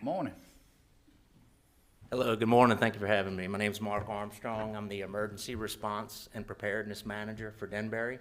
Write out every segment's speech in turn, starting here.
Morning. Hello, good morning. Thank you for having me. My name is Mark Armstrong. I'm the Emergency Response and Preparedness Manager for Denbury.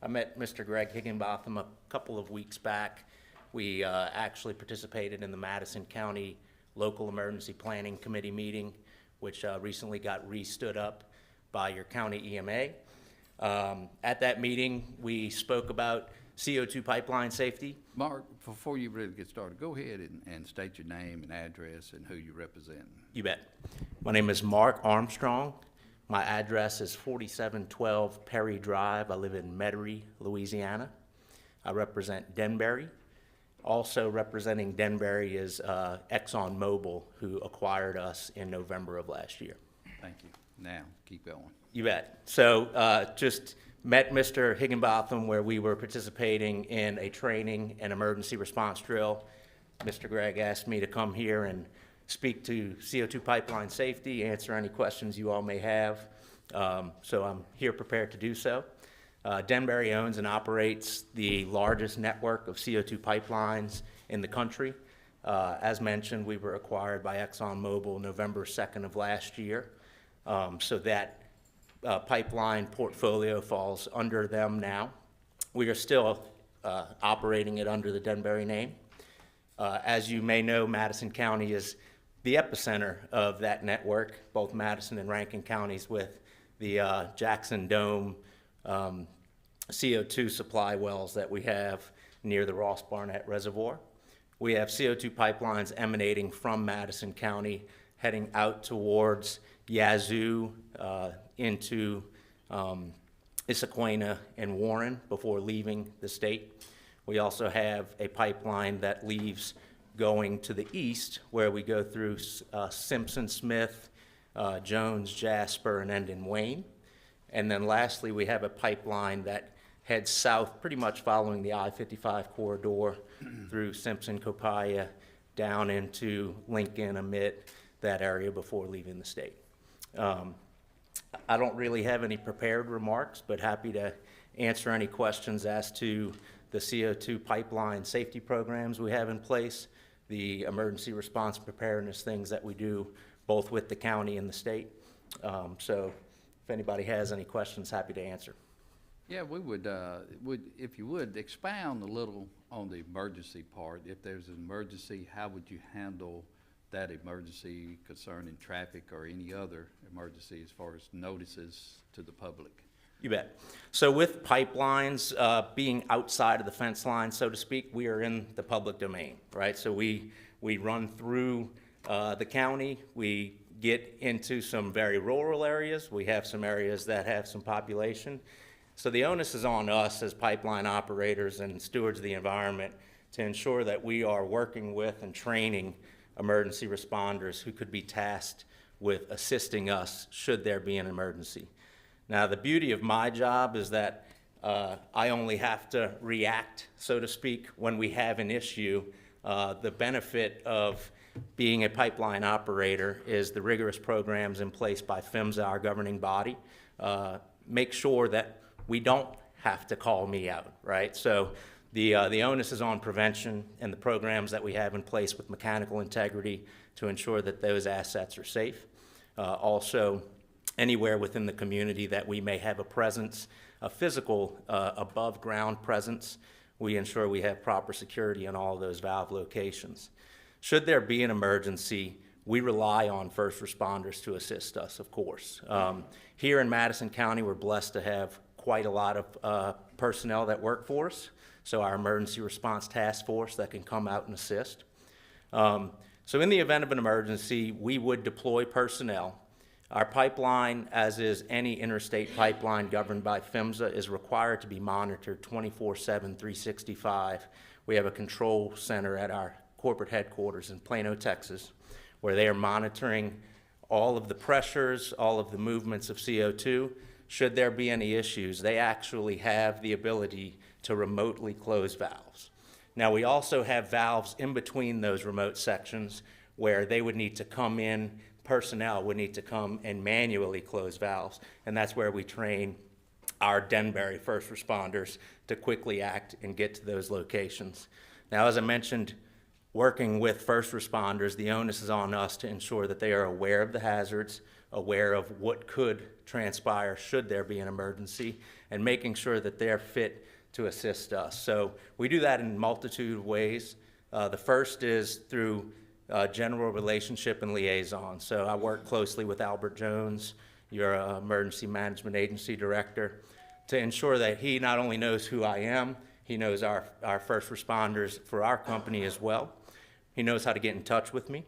I met Mr. Greg Higginbotham a couple of weeks back. We actually participated in the Madison County Local Emergency Planning Committee meeting, which recently got re-stood up by your county EMA. At that meeting, we spoke about CO2 pipeline safety. Mark, before you ready to get started, go ahead and state your name and address and who you represent. You bet. My name is Mark Armstrong. My address is 4712 Perry Drive. I live in Metairie, Louisiana. I represent Denbury. Also representing Denbury is ExxonMobil, who acquired us in November of last year. Thank you. Now, keep going. You bet. So just met Mr. Higginbotham where we were participating in a training and emergency response drill. Mr. Gregg asked me to come here and speak to CO2 pipeline safety, answer any questions you all may have. So I'm here prepared to do so. Denbury owns and operates the largest network of CO2 pipelines in the country. As mentioned, we were acquired by ExxonMobil November 2nd of last year. So that pipeline portfolio falls under them now. We are still operating it under the Denbury name. As you may know, Madison County is the epicenter of that network, both Madison and Rankin counties, with the Jackson Dome CO2 supply wells that we have near the Ross Barnett Reservoir. We have CO2 pipelines emanating from Madison County heading out towards Yazoo into Issaquah and Warren before leaving the state. We also have a pipeline that leaves going to the east where we go through Simpson, Smith, Jones, Jasper, and end in Wayne. And then lastly, we have a pipeline that heads south pretty much following the I-55 corridor through Simpson, Copiah, down into Lincoln, Amit, that area before leaving the state. I don't really have any prepared remarks, but happy to answer any questions as to the CO2 pipeline safety programs we have in place, the emergency response preparedness things that we do both with the county and the state. So if anybody has any questions, happy to answer. Yeah, we would if you would, expound a little on the emergency part. If there's an emergency, how would you handle that emergency concerning traffic or any other emergency as far as notices to the public? You bet. So with pipelines being outside of the fence line, so to speak, we are in the public domain, right? So we run through the county. We get into some very rural areas. We have some areas that have some population. So the onus is on us as pipeline operators and stewards of the environment to ensure that we are working with and training emergency responders who could be tasked with assisting us should there be an emergency. Now, the beauty of my job is that I only have to react, so to speak, when we have an issue. The benefit of being a pipeline operator is the rigorous programs in place by PHMSA, our governing body, make sure that we don't have to call me out, right? So the onus is on prevention and the programs that we have in place with mechanical integrity to ensure that those assets are safe. Also, anywhere within the community that we may have a presence, a physical above ground presence, we ensure we have proper security in all of those valve locations. Should there be an emergency, we rely on first responders to assist us, of course. Here in Madison County, we're blessed to have quite a lot of personnel that work for us. So our emergency response task force that can come out and assist. So in the event of an emergency, we would deploy personnel. Our pipeline, as is any interstate pipeline governed by PHMSA, is required to be monitored 24/7, 365. We have a control center at our corporate headquarters in Plano, Texas, where they are monitoring all of the pressures, all of the movements of CO2. Should there be any issues, they actually have the ability to remotely close valves. Now, we also have valves in between those remote sections where they would need to come in, personnel would need to come and manually close valves, and that's where we train our Denbury first responders to quickly act and get to those locations. Now, as I mentioned, working with first responders, the onus is on us to ensure that they are aware of the hazards, aware of what could transpire should there be an emergency, and making sure that they're fit to assist us. So we do that in a multitude of ways. The first is through general relationship and liaison. So I work closely with Albert Jones, your emergency management agency director, to ensure that he not only knows who I am, he knows our first responders for our company as well. He knows how to get in touch with me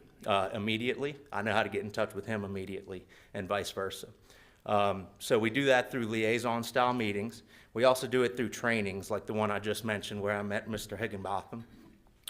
immediately. I know how to get in touch with him immediately, and vice versa. So we do that through liaison-style meetings. We also do it through trainings, like the one I just mentioned where I met Mr. Higginbotham,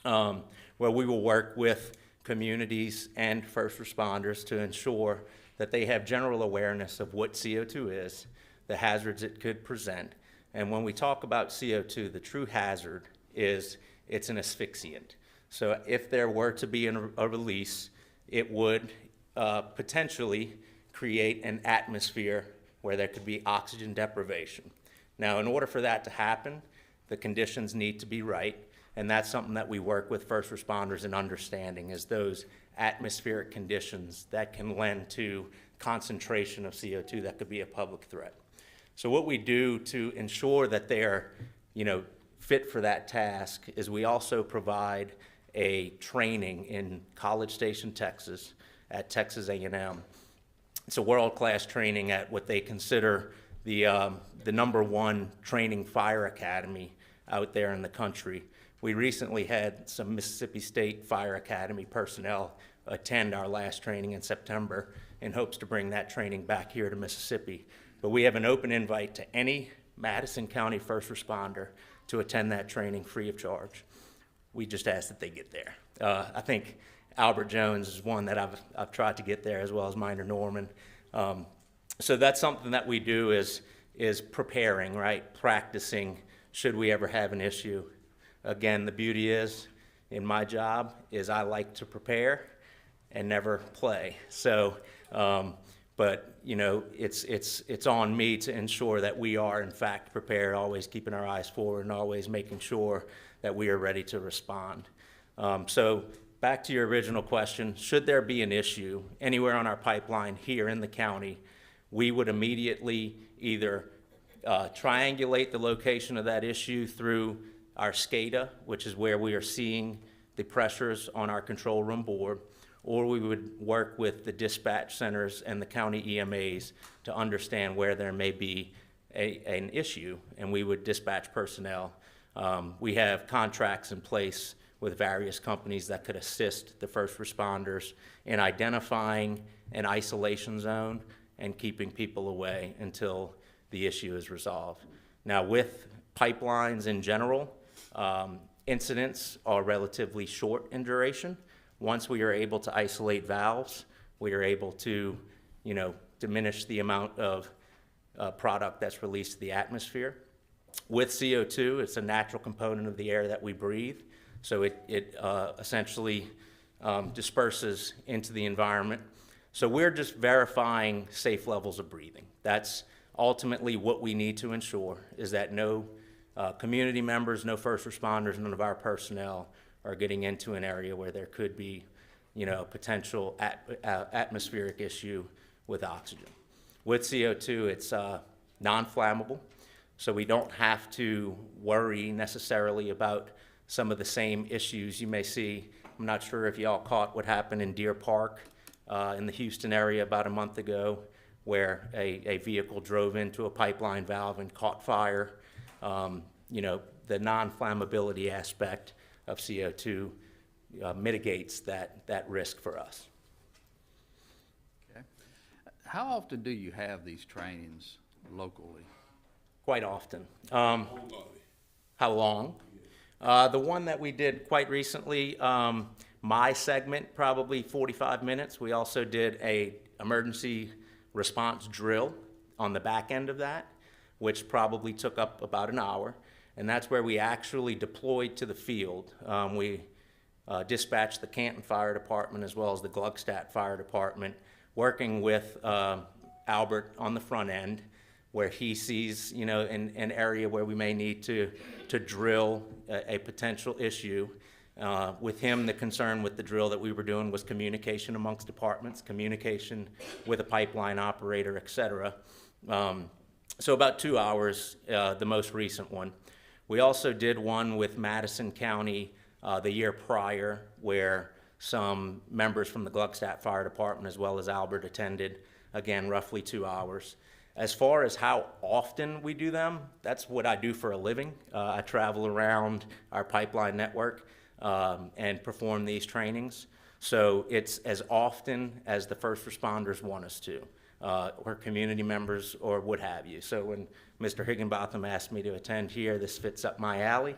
where we will work with communities and first responders to ensure that they have general awareness of what CO2 is, the hazards it could present. And when we talk about CO2, the true hazard is it's an asphyxiant. So if there were to be a release, it would potentially create an atmosphere where there could be oxygen deprivation. Now, in order for that to happen, the conditions need to be right, and that's something that we work with first responders in understanding, is those atmospheric conditions that can lend to concentration of CO2 that could be a public threat. So what we do to ensure that they're, fit for that task is we also provide a training in College Station, Texas, at Texas A&M. It's a world-class training at what they consider the #1 training fire academy out there in the country. We recently had some Mississippi State Fire Academy personnel attend our last training in September in hopes to bring that training back here to Mississippi. But we have an open invite to any Madison County first responder to attend that training free of charge. We just ask that they get there. I think Albert Jones is one that I've tried to get there, as well as Minor Norman. So that's something that we do is preparing, right? Practicing should we ever have an issue. Again, the beauty is, in my job, is I like to prepare and never play. So, but it's on me to ensure that we are in fact prepared, always keeping our eyes forward and always making sure that we are ready to respond. So back to your original question, should there be an issue anywhere on our pipeline here in the county, we would immediately either triangulate the location of that issue through our SCADA, which is where we are seeing the pressures on our control room board, or we would work with the dispatch centers and the county EMAs to understand where there may be an issue, and we would dispatch personnel. We have contracts in place with various companies that could assist the first responders in identifying an isolation zone and keeping people away until the issue is resolved. Now, with pipelines in general, incidents are relatively short in duration. Once we are able to isolate valves, we are able to, diminish the amount of product that's released to the atmosphere. With CO2, it's a natural component of the air that we breathe, so it essentially disperses into the environment. So we're just verifying safe levels of breathing. That's ultimately what we need to ensure, is that no community members, no first responders, none of our personnel are getting into an area where there could be, a potential atmospheric issue with oxygen. With CO2, it's non-flammable, so we don't have to worry necessarily about some of the same issues you may see. I'm not sure if y'all caught what happened in Deer Park in the Houston area about a month ago, where a vehicle drove into a pipeline valve and caught fire. The non-flammability aspect of CO2 mitigates that risk for us. Okay. How often do you have these trainings locally? Quite often. How long? The one that we did quite recently, my segment, probably 45 minutes. We also did a emergency response drill on the back end of that, which probably took up about an hour. And that's where we actually deployed to the field. We dispatched the Canton Fire Department as well as the Gluckstadt Fire Department, working with Albert on the front end, where he sees, an area where we may need to drill a potential issue. With him, the concern with the drill that we were doing was communication amongst departments, communication with a pipeline operator, et cetera. So about 2 hours, the most recent one. We also did one with Madison County the year prior, where some members from the Gluckstadt Fire Department as well as Albert attended, again, roughly 2 hours. As far as how often we do them, that's what I do for a living. I travel around our pipeline network and perform these trainings. So it's as often as the first responders want us to, or community members or what have you. So when Mr. Higginbotham asked me to attend here, this fits up my alley,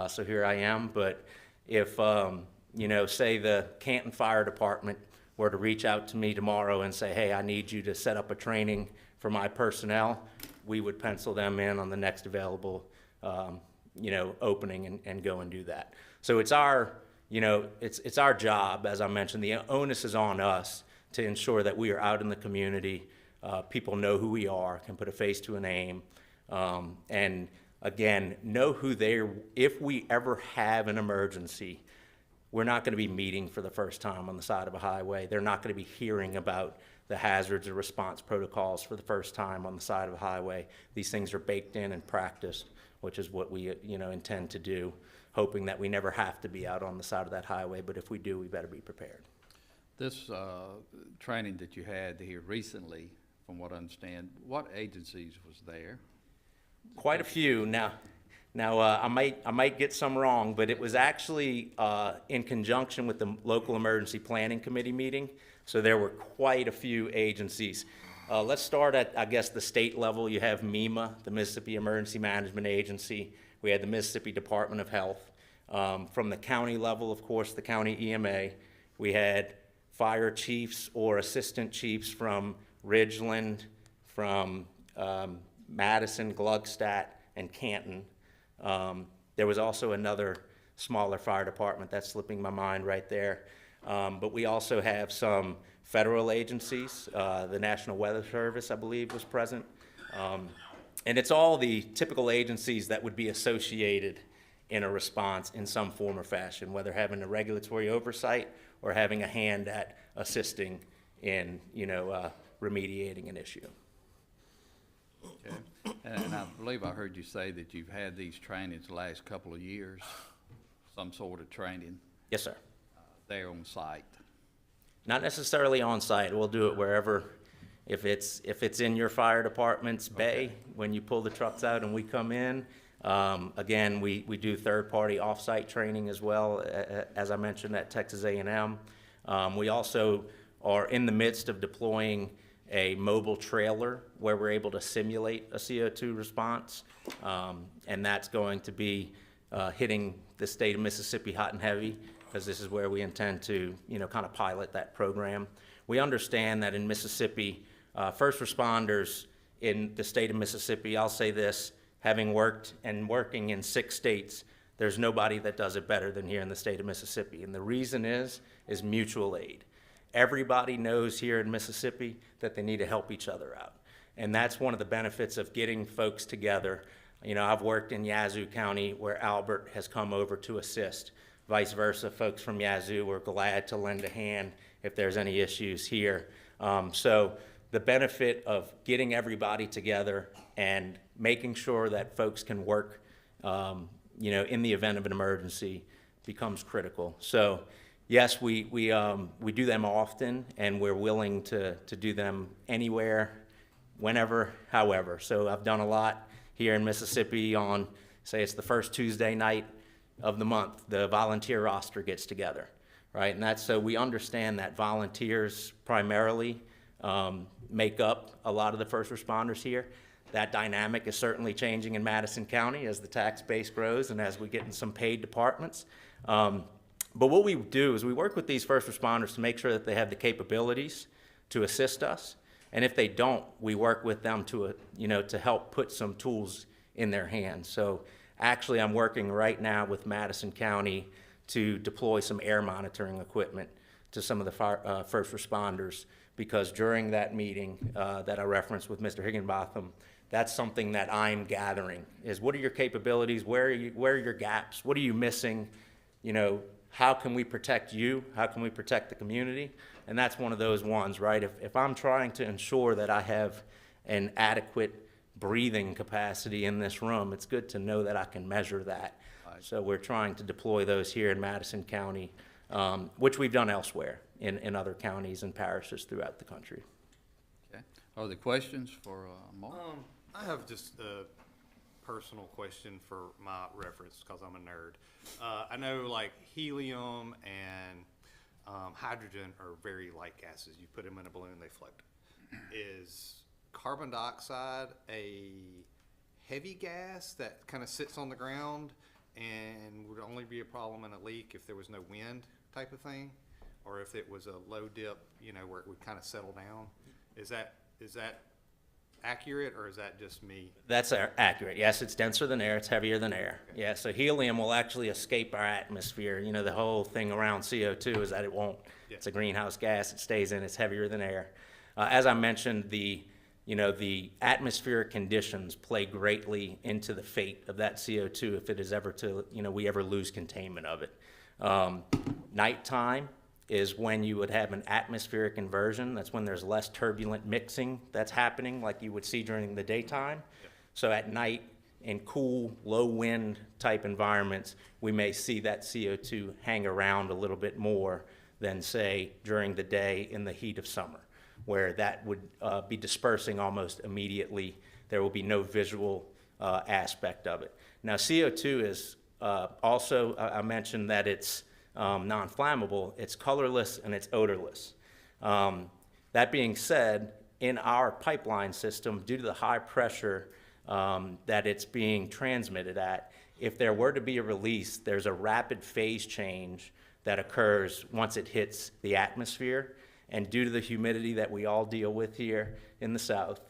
so here I am. But if, you know, say the Canton Fire Department were to reach out to me tomorrow and say, hey, I need you to set up a training for my personnel, we would pencil them in on the next available, you know, opening and go and do that. So it's our, you know, it's our job, as I mentioned, the onus is on us to ensure that we are out in the community, people know who we are, can put a face to a name, and again, know who they're, if we ever have an emergency, we're not going to be meeting for the first time on the side of a highway. They're not going to be hearing about the hazards or response protocols for the first time on the side of a highway. These things are baked in and practiced, which is what we, you know, intend to do, hoping that we never have to be out on the side of that highway, but if we do, we better be prepared. This training that you had here recently, from what I understand, what agencies was there? Quite a few. Now I might get some wrong, but it was actually in conjunction with the local emergency planning committee meeting. So there were quite a few agencies. Let's start at, I guess, the state level. You have MEMA, the Mississippi Emergency Management Agency. We had the Mississippi Department of Health. From the county level, of course, the county EMA. We had fire chiefs or assistant chiefs from Ridgeland, from Madison, Gluckstadt, and Canton. There was also another smaller fire department that's slipping my mind right there. But we also have some federal agencies. The National Weather Service, I believe, was present. And it's all the typical agencies that would be associated in a response in some form or fashion, whether having a regulatory oversight or having a hand at assisting in, you know, remediating an issue. Okay. And I believe I heard you say that you've had these trainings the last couple of years, some sort of training. Yes, sir. There on site. Not necessarily on site. We'll do it wherever. If it's in your fire department's bay, when you pull the trucks out and we come in. Again, we do third-party off-site training as well, as I mentioned, at Texas A&M. We also are in the midst of deploying a mobile trailer where we're able to simulate a CO2 response, and that's going to be hitting the state of Mississippi hot and heavy, because this is where we intend to, you know, kind of pilot that program. We understand that in Mississippi, first responders in the state of Mississippi, I'll say this, having worked and working in 6 states, there's nobody that does it better than here in the state of Mississippi. And the reason is mutual aid. Everybody knows here in Mississippi that they need to help each other out. And that's one of the benefits of getting folks together. You know, I've worked in Yazoo County where Albert has come over to assist. Vice versa, folks from Yazoo are glad to lend a hand if there's any issues here. So the benefit of getting everybody together and making sure that folks can work, you know, in the event of an emergency becomes critical. So yes, we do them often, and we're willing to do them anywhere, whenever, however. So I've done a lot here in Mississippi on, say it's the first Tuesday night of the month, the volunteer roster gets together, right? And that's so we understand that volunteers primarily make up a lot of the first responders here. That dynamic is certainly changing in Madison County as the tax base grows and as we get in some paid departments. But what we do is we work with these first responders to make sure that they have the capabilities to assist us. And if they don't, we work with them to, you know, to help put some tools in their hands. So actually, I'm working right now with Madison County to deploy some air monitoring equipment to some of the first responders, because during that meeting that I referenced with Mr. Higginbotham, that's something that I'm gathering, is what are your capabilities, where are your gaps, what are you missing, you know, how can we protect you? How can we protect the community? And that's one of those ones, right? If I'm trying to ensure that I have an adequate breathing capacity in this room, it's good to know that I can measure that. Right. So we're trying to deploy those here in Madison County, which we've done elsewhere in other counties and parishes throughout the country. Okay. Are there questions for Mark? I have just a personal question for my reference because I'm a nerd. I know like helium and hydrogen are very light gases. You put them in a balloon, they float. Is carbon dioxide a heavy gas that kind of sits on the ground and would only be a problem in a leak if there was no wind type of thing? Or if it was a low dip, you know, where it would kind of settle down? Is that accurate, or is that just me? That's accurate. Yes, it's denser than air, it's heavier than air. Okay. Yeah, so helium will actually escape our atmosphere. You know, the whole thing around CO2 is that it won't. Yeah. It's a greenhouse gas, it stays in, it's heavier than air. As I mentioned, the atmospheric conditions play greatly into the fate of that CO2 if it is ever to, we ever lose containment of it. Nighttime is when you would have an atmospheric inversion. That's when there's less turbulent mixing that's happening like you would see during the daytime. Yeah. So at night, in cool, low wind type environments, we may see that CO2 hang around a little bit more than, say, during the day in the heat of summer, where that would be dispersing almost immediately. There will be no visual aspect of it. Now, CO2 is also, I mentioned that it's non-flammable, it's colorless and it's odorless. That being said, in our pipeline system, due to the high pressure that it's being transmitted at, if there were to be a release, there's a rapid phase change that occurs once it hits the atmosphere. And due to the humidity that we all deal with here in the South,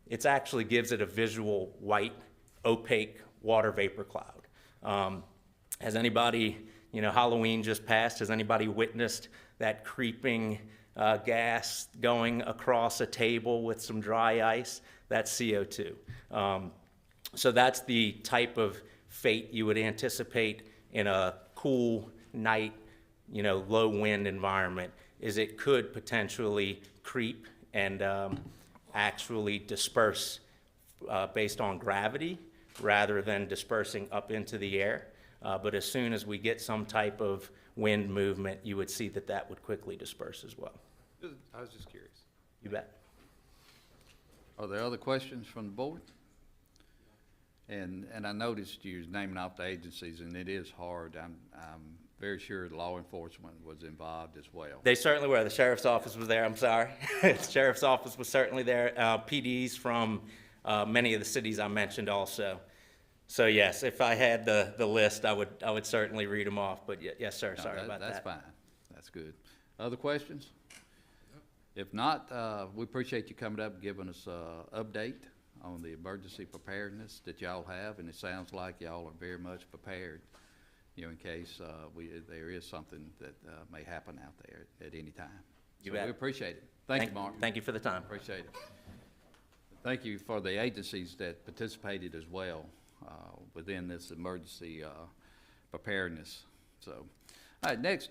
it actually gives it a visual white, opaque water vapor cloud. Has anybody, Halloween just passed, has anybody witnessed that creeping gas going across a table with some dry ice? That's CO2. So that's the type of fate you would anticipate in a cool night, low wind environment, is it could potentially creep and actually disperse based on gravity rather than dispersing up into the air. But as soon as we get some type of wind movement, you would see that that would quickly disperse as well. I was just curious. You bet. Are there other questions from the board? And I noticed you was naming off the agencies, and it is hard. I'm very sure law enforcement was involved as well. They certainly were. The sheriff's office was there. I'm sorry. The sheriff's office was certainly there. PDs from many of the cities I mentioned also. So yes, if I had the list, I would certainly read them off. But yes, sir. No, Sorry about that. That's fine. That's good. Other questions? If not, we appreciate you coming up and giving us an update on the emergency preparedness that y'all have, and it sounds like y'all are very much prepared, in case there is something that may happen out there at any time. You So bet. we appreciate it. Thank you, Mark. Thank you for the time. Appreciate it. Thank you for the agencies that participated as well within this emergency preparedness. So, all right, next